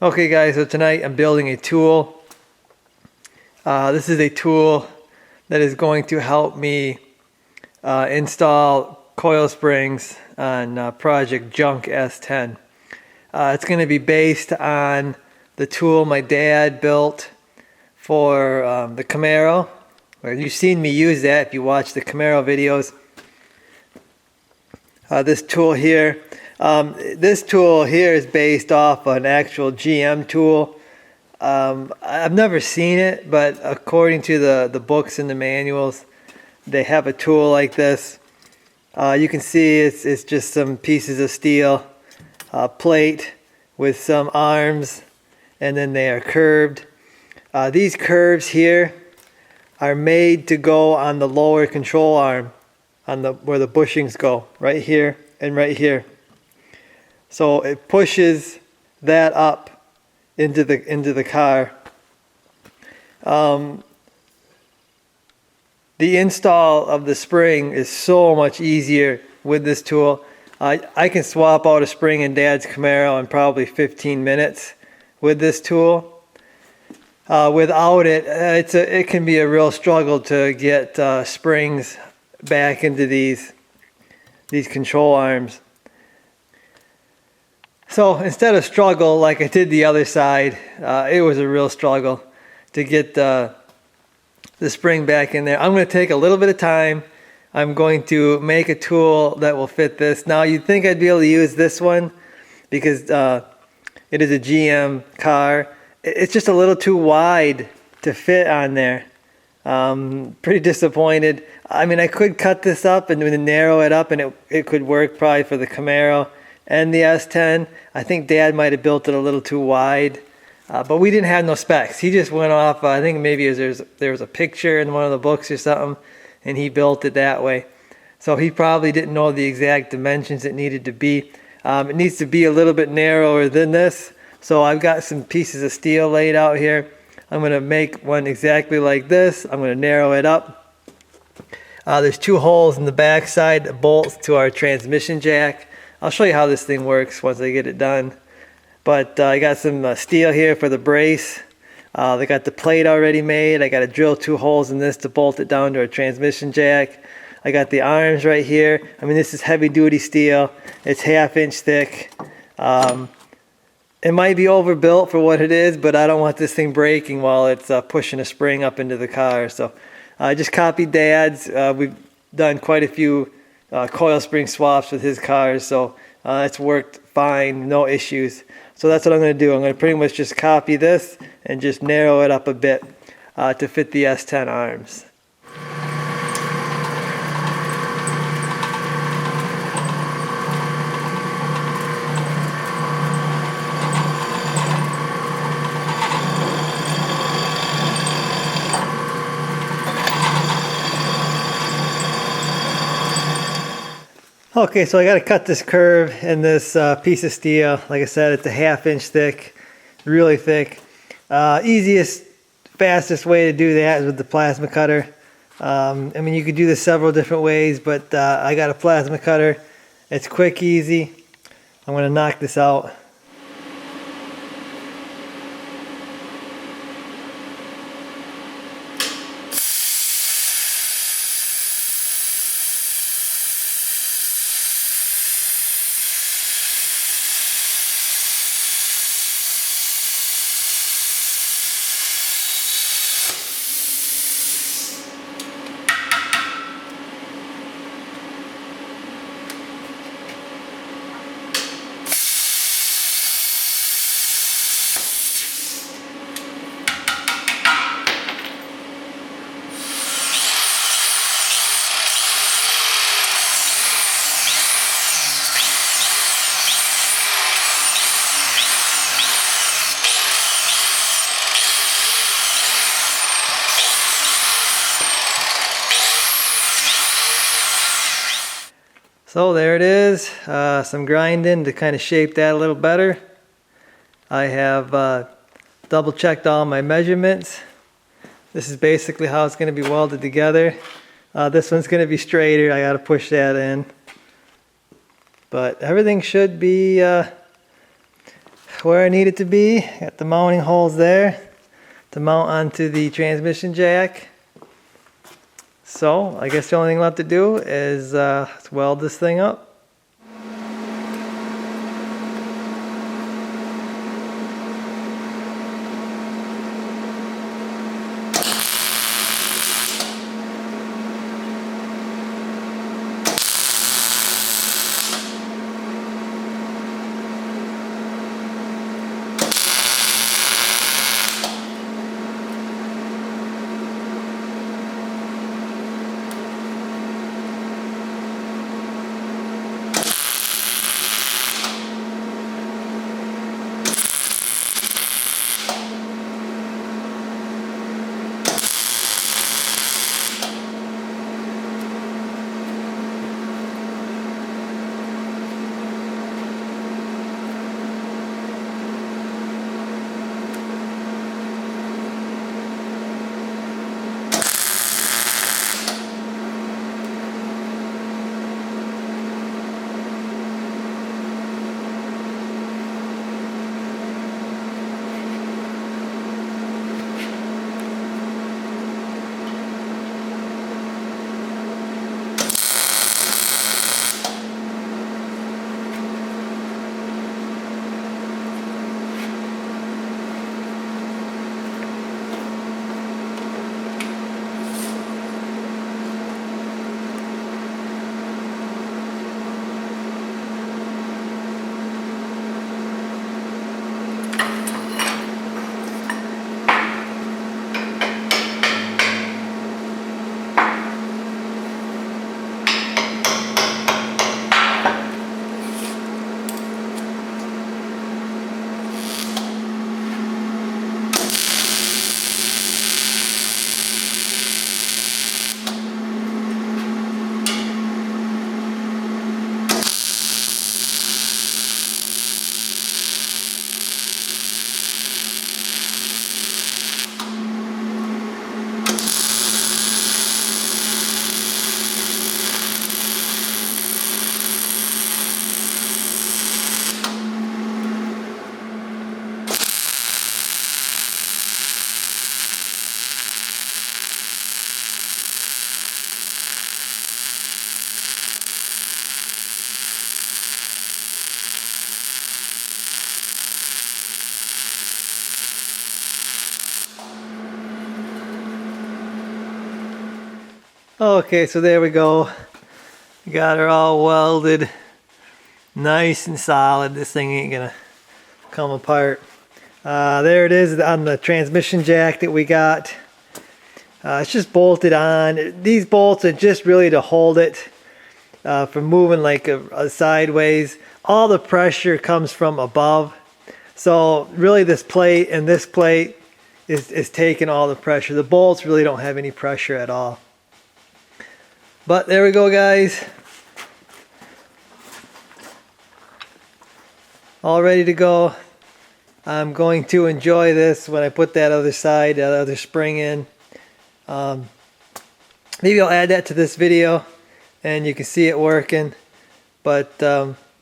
Okay guys, so tonight I'm building a tool. This is a tool that is going to help me install coil springs on Project JUNK S10. It's going to be based on the tool my dad built for the Camaro. You've seen me use that if you watch the Camaro videos. This tool here is based off an actual GM tool. I've never seen it, but according to the books and the manuals, they have a tool like this. You can see it's just some pieces of steel, plate with some arms, and then they are curved. These curves here are made to go on the lower control arm, on where the bushings go, right here and right here. So it pushes that up into the car. The install of the spring is so much easier with this tool. I can swap out a spring in Dad's Camaro in probably 15 minutes with this tool. Without it, it can be a real struggle to get springs back into these control arms. So instead of struggle like I did the other side, it was a real struggle to get the spring back in there. I'm going to take a little bit of time. I'm going to make a tool that will fit this. Now you'd think I'd be able to use this one because it is a GM car. It's just a little too wide to fit on there. Pretty disappointed. I mean, I could cut this up and narrow it up and it could work probably for the Camaro and the S10. I think Dad might have built it a little too wide, but we didn't have no specs. He just went off, I think maybe there was a picture in one of the books or something, and he built it that way. So he probably didn't know the exact dimensions it needed to be. It needs to be a little bit narrower than this. So I've got some pieces of steel laid out here. I'm going to make one exactly like this. I'm going to narrow it up. There's two holes in the back side that bolts to our transmission jack. I'll show you how this thing works once I get it done. But I got some steel here for the brace. They got the plate already made. I got to drill two holes in this to bolt it down to our transmission jack. I got the arms right here. I mean, this is heavy duty steel. It's 1/2 inch thick. It might be overbuilt for what it is, but I don't want this thing breaking while it's pushing a spring up into the car. So I just copied Dad's. We've done quite a few coil spring swaps with his cars, so it's worked fine, no issues. So that's what I'm going to do. I'm going to pretty much just copy this and just narrow it up a bit to fit the S10 arms. Okay, so I got to cut this curve in this piece of steel. Like I said, it's a 1/2 inch thick, really thick. Easiest, fastest way to do that is with the plasma cutter. I mean, you could do this several different ways, but I got a plasma cutter. It's quick, easy. I'm going to knock this out. So there it is, some grinding to kind of shape that a little better. I have double checked all my measurements. This is basically how it's going to be welded together. This one's going to be straighter. I got to push that in. But everything should be where I need it to be. Got the mounting holes there to mount onto the transmission jack. So I guess the only thing left to do is weld this thing up. Okay, so there we go. Got her all welded nice and solid. This thing ain't gonna come apart. There it is on the transmission jack that we got. It's just bolted on. These bolts are just really to hold it from moving like a sideways. All the pressure comes from above. So really this plate and this plate is taking all the pressure. The bolts really don't have any pressure at all. But there we go, guys. All ready to go. I'm going to enjoy this when I put that other side, that other spring in. Maybe I'll add that to this video and you can see it working. But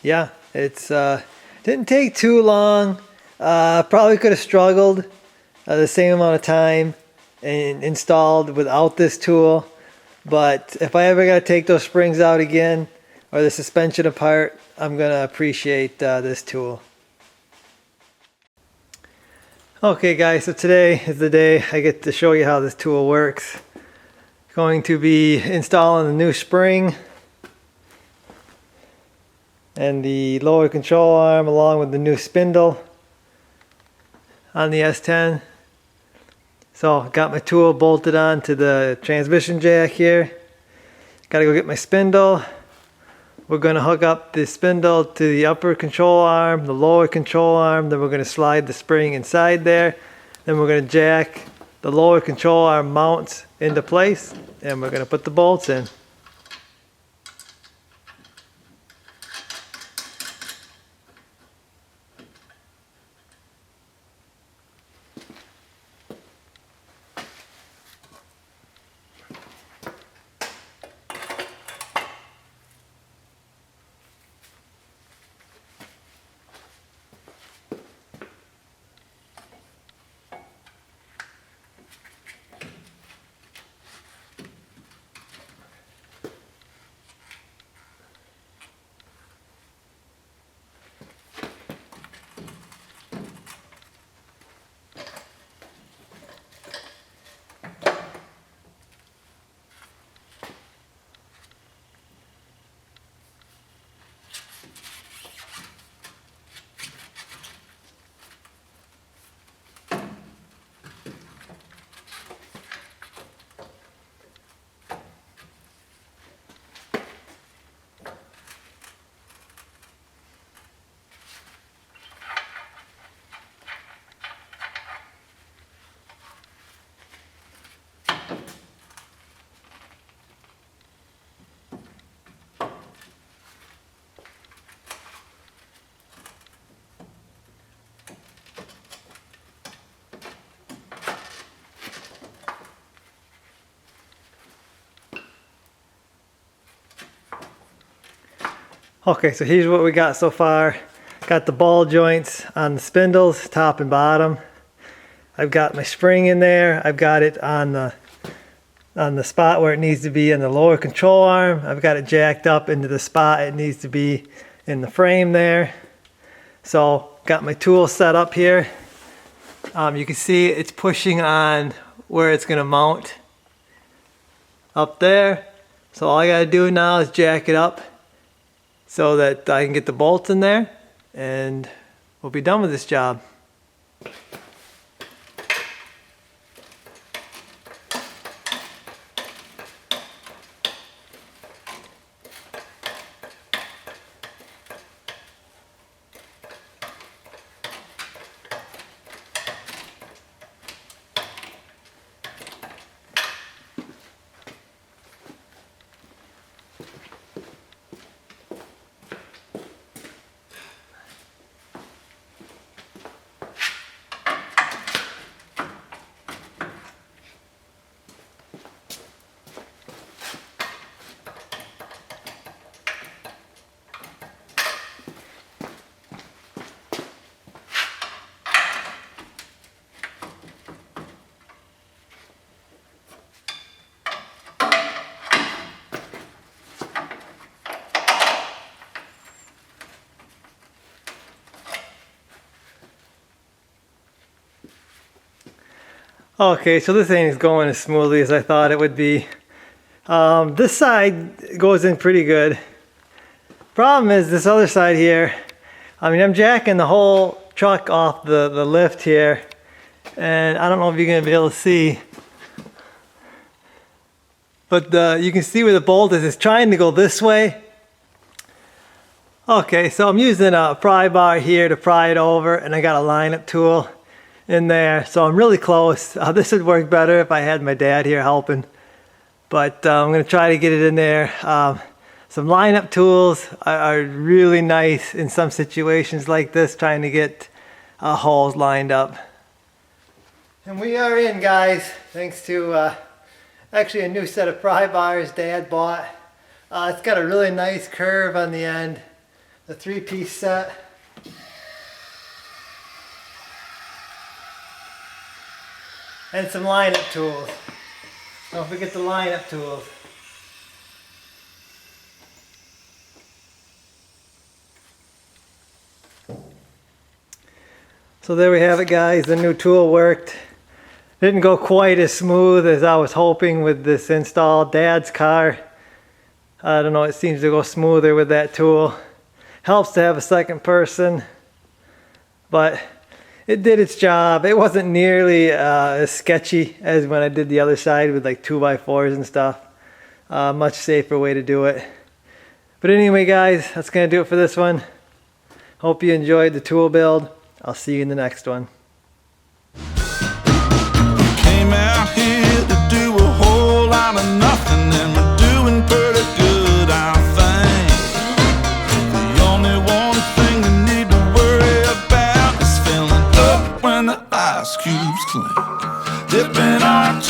yeah, it's didn't take too long. Probably could have struggled the same amount of time and installed without this tool. But if I ever got to take those springs out again or the suspension apart, I'm going to appreciate this tool. Okay guys, so today is the day I get to show you how this tool works. Going to be installing the new spring and the lower control arm along with the new spindle on the S10. So got my tool bolted on to the transmission jack here. Gotta go get my spindle. We're gonna hook up the spindle to the upper control arm, the lower control arm, then we're gonna slide the spring inside there. Then we're gonna jack the lower control arm mounts into place and we're gonna put the bolts in. Okay, so here's what we got so far. Got the ball joints on the spindles, top and bottom. I've got my spring in there. I've got it on the spot where it needs to be in the lower control arm. I've got it jacked up into the spot it needs to be in the frame there. So got my tool set up here. You can see it's pushing on where it's gonna mount up there. So all I gotta do now is jack it up so that I can get the bolts in there and we'll be done with this job. Okay, so this ain't going as smoothly as I thought it would be. This side goes in pretty good. Problem is this other side here, I mean, I'm jacking the whole truck off the lift here, and I don't know if you're gonna be able to see, but you can see where the bolt is. It's trying to go this way. Okay, so I'm using a pry bar here to pry it over, and I got a lineup tool in there, so I'm really close. This would work better if I had my dad here helping, but I'm going to try to get it in there. Some lineup tools are really nice in some situations like this, trying to get holes lined up. And we are in, guys, thanks to actually a new set of pry bars Dad bought. It's got a really nice curve on the end, the 3-piece set. And some lineup tools. Don't forget the lineup tools. So there we have it, guys. The new tool worked. Didn't go quite as smooth as I was hoping with this install. Dad's car, I don't know, it seems to go smoother with that tool. Helps to have a second person, but it did its job. It wasn't nearly as sketchy as when I did the other side with like 2x4s and stuff. Much safer way to do it. But anyway, guys, that's gonna do it for this one. Hope you enjoyed the tool build. I'll see you in the next one. Came out here to do a whole lot of nothing, and we're doing pretty good, I think. The only one thing we need to worry about is filling up when when the ice cubes clink. Dipping our